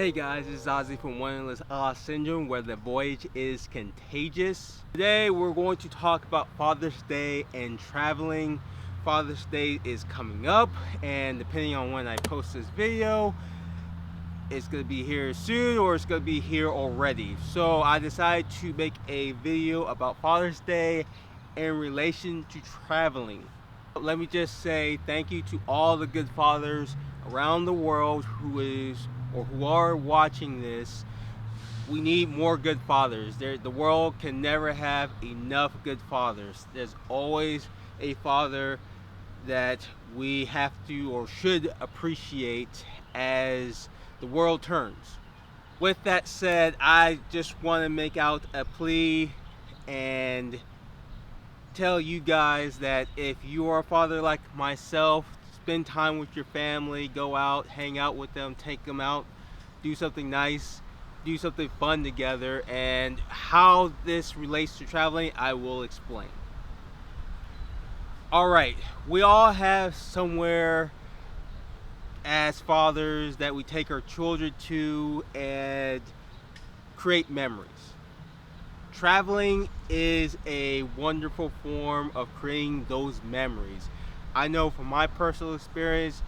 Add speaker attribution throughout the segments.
Speaker 1: Hey guys, this is Ozzy from Wanderlust Syndrome, where the voyage is contagious. Today we're going to talk about Father's Day and traveling. Father's Day is coming up, and depending on when I post this video, it's going to be here soon or it's going to be here already. So I decided to make a video about Father's Day in relation to traveling. Let me just say thank you to all the good fathers around the world who are watching this. We need more good fathers. The world can never have enough good fathers. There's always a father that we have to or should appreciate as the world turns. With that said, I just want to make out a plea and tell you guys that if you are a father like myself, spend time with your family, go out, hang out with them, take them out, do something nice, do something fun together. And how this relates to traveling, I will explain. Alright, we all have somewhere as fathers that we take our children to and create memories. Traveling is a wonderful form of creating those memories. I know from my personal experience,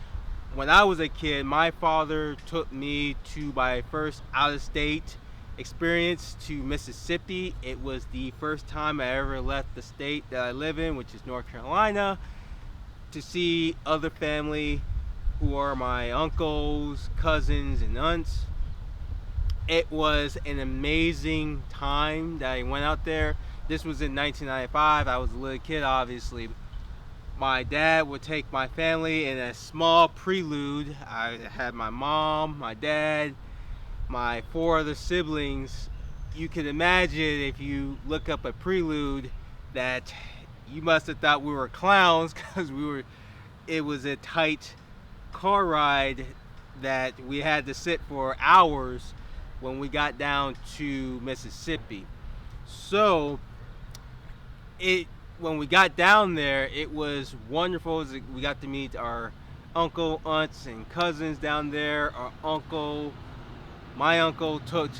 Speaker 1: when I was a kid, my father took me to my first out-of-state experience to Mississippi. It was the first time I ever left the state that I live in, which is North Carolina, to see other family who are my uncles, cousins, and aunts. It was an amazing time that I went out there. This was in 1995. I was a little kid, obviously. My dad would take my family in a small prelude. I had my mom, my dad, my 4 other siblings. You can imagine, if you look up a prelude, that you must have thought we were clowns, because it was a tight car ride that we had to sit for hours when we got down to Mississippi. So when we got down there, it was wonderful. We got to meet our uncle, aunts, and cousins down there. My uncle took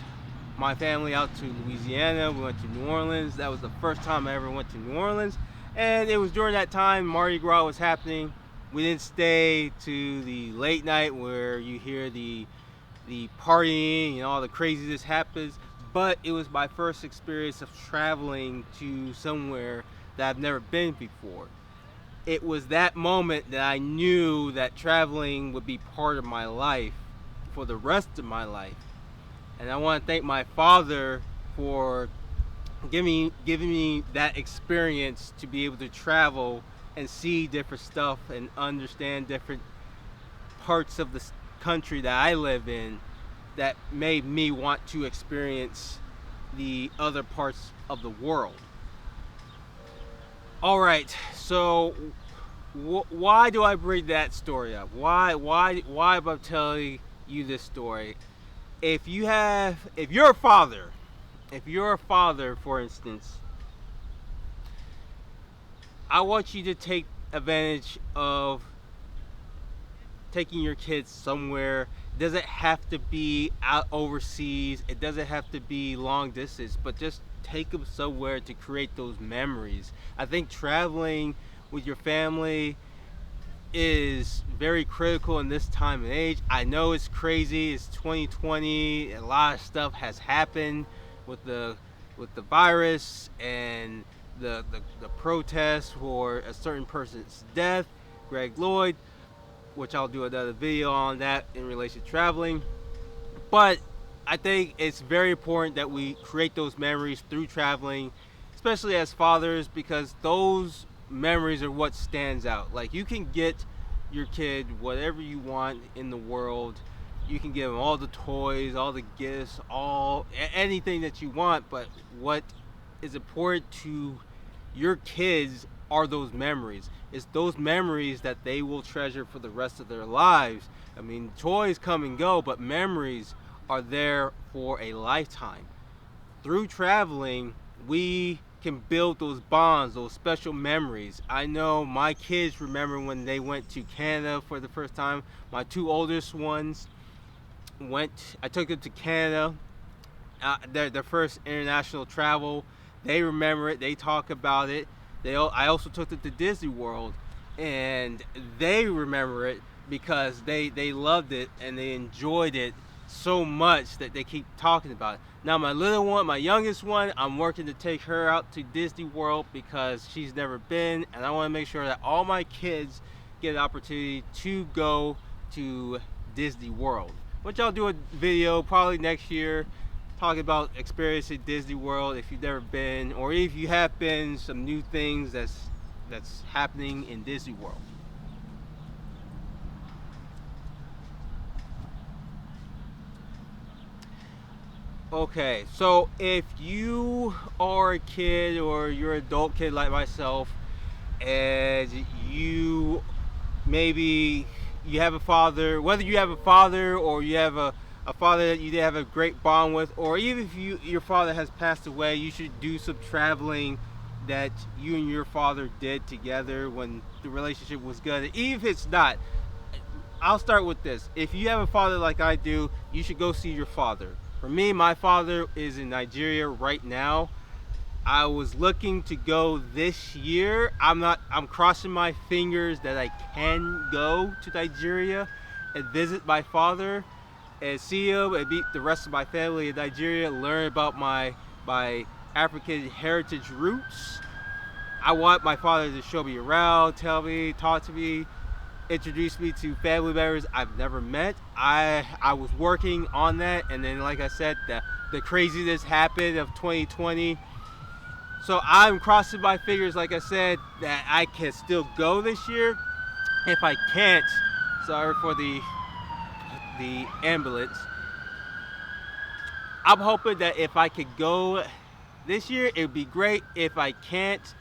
Speaker 1: my family out to Louisiana. We went to New Orleans. That was the first time I ever went to New Orleans, and it was during that time Mardi Gras was happening. We didn't stay to the late night where you hear the partying and all the craziness happens, but it was my first experience of traveling to somewhere that I've never been before. It was that moment that I knew that traveling would be part of my life for the rest of my life. And I want to thank my father for giving me that experience to be able to travel and see different stuff and understand different parts of the country that I live in, that made me want to experience the other parts of the world. Alright, so why do I bring that story up? Why am I telling you this story? If you're a father, for instance, I want you to take advantage of taking your kids somewhere. It doesn't have to be out overseas. It doesn't have to be long distance, but just take them somewhere to create those memories. I think traveling with your family is very critical in this time and age. I know it's crazy. It's 2020. A lot of stuff has happened with the virus and the protests for a certain person's death, Greg Lloyd, which I'll do another video on that in relation to traveling. But I think it's very important that we create those memories through traveling, especially as fathers, because those memories are what stands out. Like, you can get your kid whatever you want in the world. You can give them all the toys, all the gifts, anything that you want, but what is important to your kids are those memories. It's those memories that they will treasure for the rest of their lives. I mean, toys come and go, but memories are there for a lifetime. Through traveling, we can build those bonds, those special memories. I know my kids remember when they went to Canada for the first time. My 2 oldest ones, I took them to Canada, their first international travel. They remember it. They talk about it. I also took them to Disney World, and they remember it because they loved it and they enjoyed it so much that they keep talking about it. Now my little one, my youngest one, I'm working to take her out to Disney World because she's never been, and I want to make sure that all my kids get an opportunity to go to Disney World, which I'll do a video probably next year talking about experiencing Disney World if you've never been, or if you have been, some new things that's happening in Disney World. Okay, so if you are a kid or you're an adult kid like myself, and maybe you have a father, whether you have a father or you have a father that you have a great bond with, or even if your father has passed away, you should do some traveling that you and your father did together when the relationship was good. Even if it's not, I'll start with this. If you have a father like I do, you should go see your father. For me, my father is in Nigeria right now. I was looking to go this year. I'm crossing my fingers that I can go to Nigeria and visit my father and see him and meet the rest of my family in Nigeria, learn about my African heritage roots. I want my father to show me around, tell me, talk to me, introduce me to family members I've never met. I was working on that, and then like I said, the craziness happened of 2020. So I'm crossing my fingers, like I said, that I can still go this year. If I can't, sorry for the ambulance. I'm hoping that if I could go this year, it would be great. If I can't,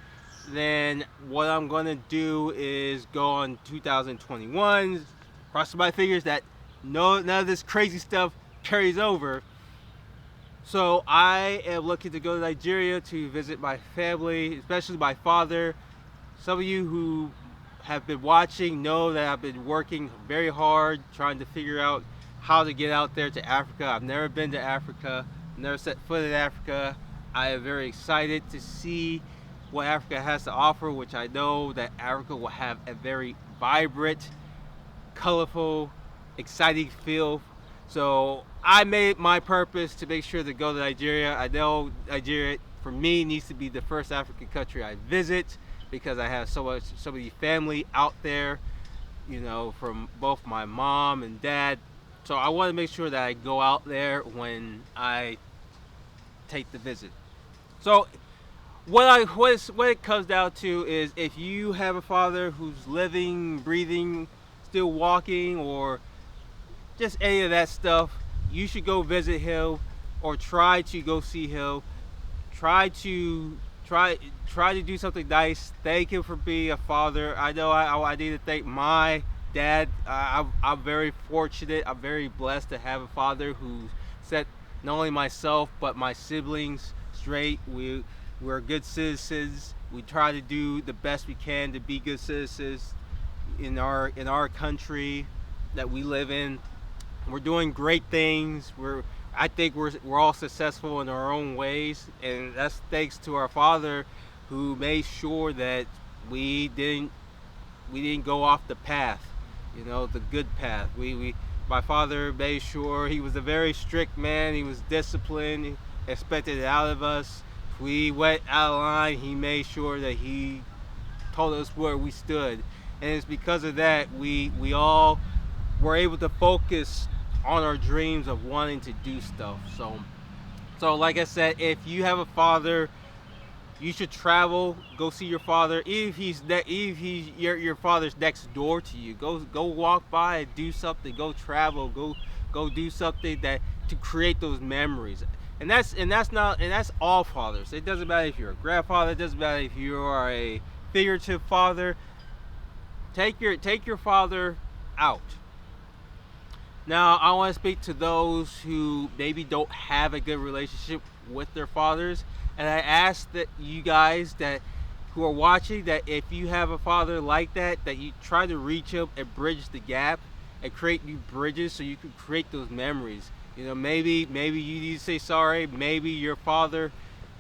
Speaker 1: then what I'm gonna do is go on 2021. Crossing my fingers that none of this crazy stuff carries over. So I am looking to go to Nigeria to visit my family, especially my father. Some of you who have been watching know that I've been working very hard trying to figure out how to get out there to Africa. I've never been to Africa, never set foot in Africa. I am very excited to see what Africa has to offer, which I know that Africa will have a very vibrant, colorful, exciting feel. So I made my purpose to make sure to go to Nigeria. I know Nigeria, for me, needs to be the first African country I visit because I have so many family out there, you know, from both my mom and dad. So I want to make sure that I go out there when I take the visit. So what it comes down to is, if you have a father who's living, breathing, still walking, or just any of that stuff, you should go visit him or try to go see him. Try to do something nice. Thank him for being a father. I know I need to thank my dad. I'm very fortunate. I'm very blessed to have a father who set not only myself but my siblings straight. We're good citizens. We try to do the best we can to be good citizens in our country that we live in. We're doing great things. I think we're all successful in our own ways, and that's thanks to our father, who made sure that we didn't go off the path, you know, the good path. My father made sure. He was a very strict man. He was disciplined. He expected it out of us. If we went out of line, he made sure that he told us where we stood, and it's because of that we all were able to focus on our dreams of wanting to do stuff. So like I said, if you have a father, you should travel, go see your father. If he's your father's next door to you, go walk by and do something. Go travel, go do something to create those memories. And that's all fathers. It doesn't matter if you're a grandfather. It doesn't matter if you are a figurative father. Take your father out. Now, I want to speak to those who maybe don't have a good relationship with their fathers, and I ask that you guys who are watching, that if you have a father like that you try to reach him and bridge the gap. and create new bridges so you can create those memories. You know, maybe you need to say sorry. Maybe your father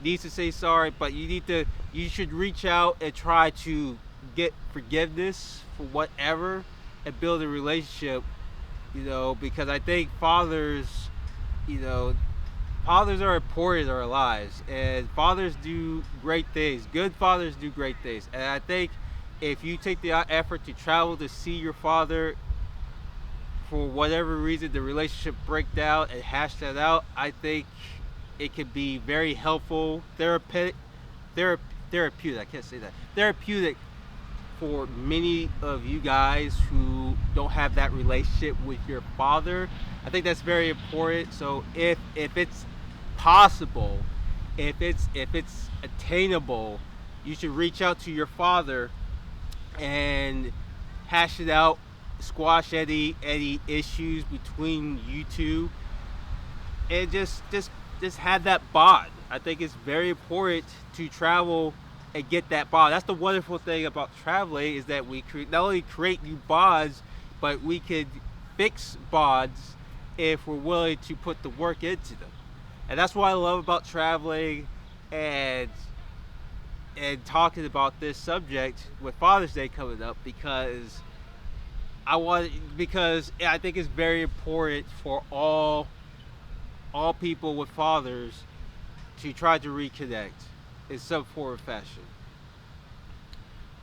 Speaker 1: needs to say sorry, but you should reach out and try to get forgiveness for whatever and build a relationship. You know, because I think you know, fathers are important in our lives, and fathers do great things. Good fathers do great things, and I think if you take the effort to travel to see your father, for whatever reason the relationship break down and hash that out, I think it could be very helpful, therapeutic. I can't say that. Therapeutic for many of you guys who don't have that relationship with your father. I think that's very important. So if it's possible, if it's attainable, you should reach out to your father and hash it out, squash any issues between you two, and just have that bond. I think it's very important to travel and get that bond. That's the wonderful thing about traveling, is that we not only create new bonds, but we could fix bonds if we're willing to put the work into them. And that's what I love about traveling and talking about this subject with Father's Day coming up, because because I think it's very important for all people with fathers to try to reconnect in some form or fashion.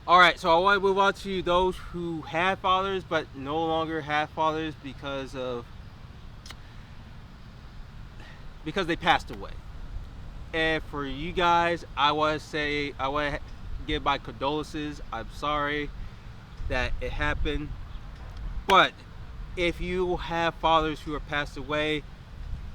Speaker 1: All right, so I want to move on to those who had fathers but no longer have fathers because they passed away. And for you guys, I want to give my condolences. I'm sorry that it happened. But if you have fathers who have passed away,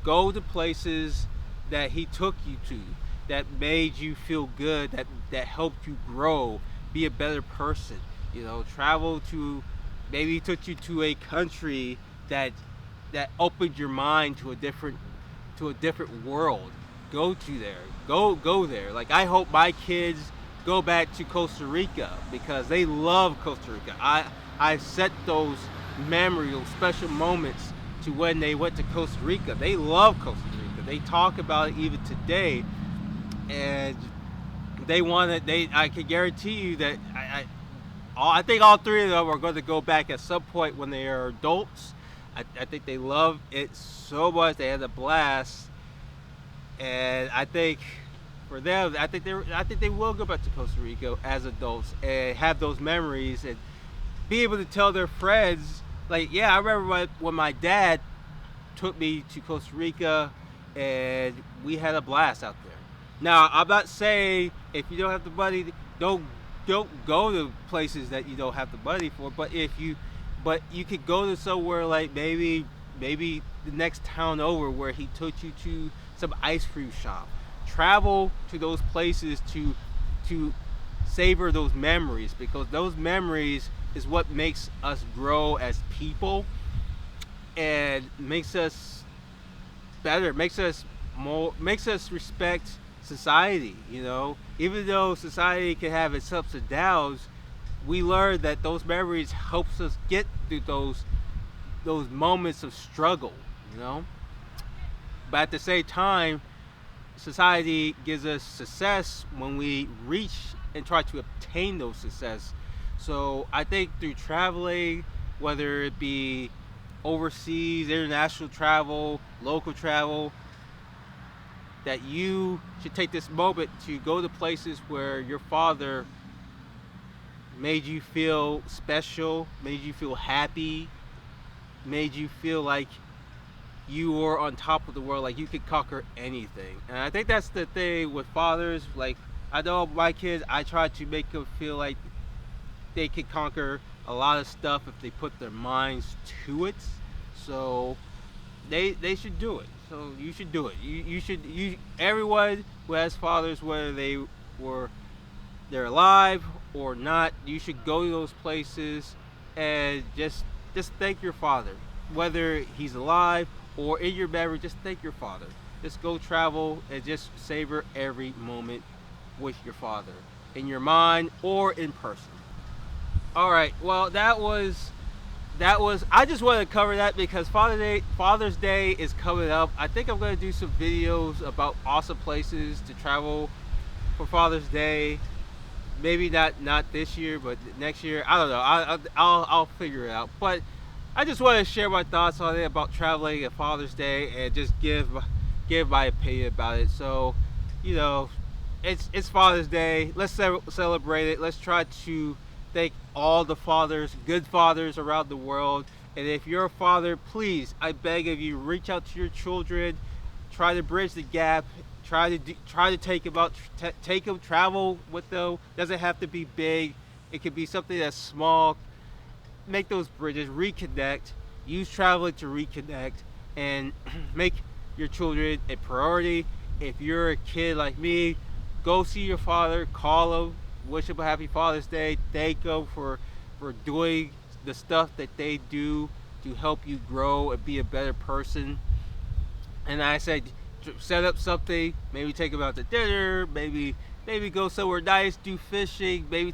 Speaker 1: go to places that he took you to, that made you feel good, that helped you grow, be a better person. You know, travel to, maybe he took you to a country that opened your mind to a different world. Go to there. Go there. Like, I hope my kids go back to Costa Rica because they love Costa Rica. I set those memories, those special moments, to when they went to Costa Rica. They love Costa Rica. They talk about it even today, and I can guarantee you that I think all three of them are going to go back at some point when they are adults. I think they love it so much. They had a blast, and I think for them, I think they will go back to Costa Rica as adults and have those memories and be able to tell their friends, like, yeah, I remember when my dad took me to Costa Rica and we had a blast out there. Now, I'm not saying if you don't have the money, don't go to places that you don't have the money for, but you could go to somewhere like maybe the next town over where he took you to some ice cream shop. Travel to those places to savor those memories, because those memories is what makes us grow as people and makes us better, makes us respect society. You know, even though society can have its ups and downs, we learn that those memories helps us get through those moments of struggle, you know. But at the same time, society gives us success when we reach and try to obtain those success. So I think through traveling, whether it be overseas, international travel, local travel, that you should take this moment to go to places where your father made you feel special, made you feel happy, made you feel like you were on top of the world, like you could conquer anything. And I think that's the thing with fathers. Like, I know my kids, I try to make them feel like they can conquer a lot of stuff if they put their minds to it. So they should do it. So you should do it. Everyone who has fathers, whether they're alive or not, you should go to those places and just thank your father, whether he's alive or in your memory. Just thank your father. Just go travel and just savor every moment with your father, in your mind or in person. All right, well, that was I just wanted to cover that because Father's Day is coming up. I think I'm going to do some videos about awesome places to travel for Father's Day. Maybe not this year, but next year. I don't know. I'll figure it out. But I just want to share my thoughts on it about traveling at Father's Day and just give my opinion about it. So, you know, it's Father's Day. Let's celebrate it. Let's try to thank all the fathers, good fathers around the world. And if you're a father, please, I beg of you, reach out to your children. Try to bridge the gap. Try to take them, travel with them. Doesn't have to be big. It could be something that's small. Make those bridges, reconnect. Use traveling to reconnect and make your children a priority. If you're a kid like me, go see your father, call him, wish him a happy Father's Day, thank them for doing the stuff that they do to help you grow and be a better person. And I said, set up something, maybe take them out to dinner, maybe go somewhere nice, do fishing, maybe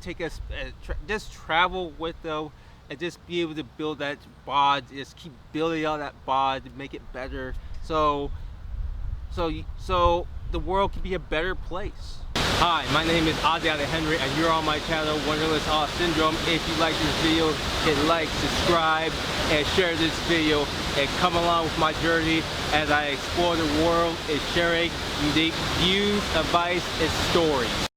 Speaker 1: just travel with them and just be able to build that bond, just keep building on that bond and make it better. So the world can be a better place. Hi, my name is Oceania Henry and you're on my channel, Wanderlust Syndrome. If you like this video, hit like, subscribe, and share this video and come along with my journey as I explore the world and sharing unique views, advice, and stories.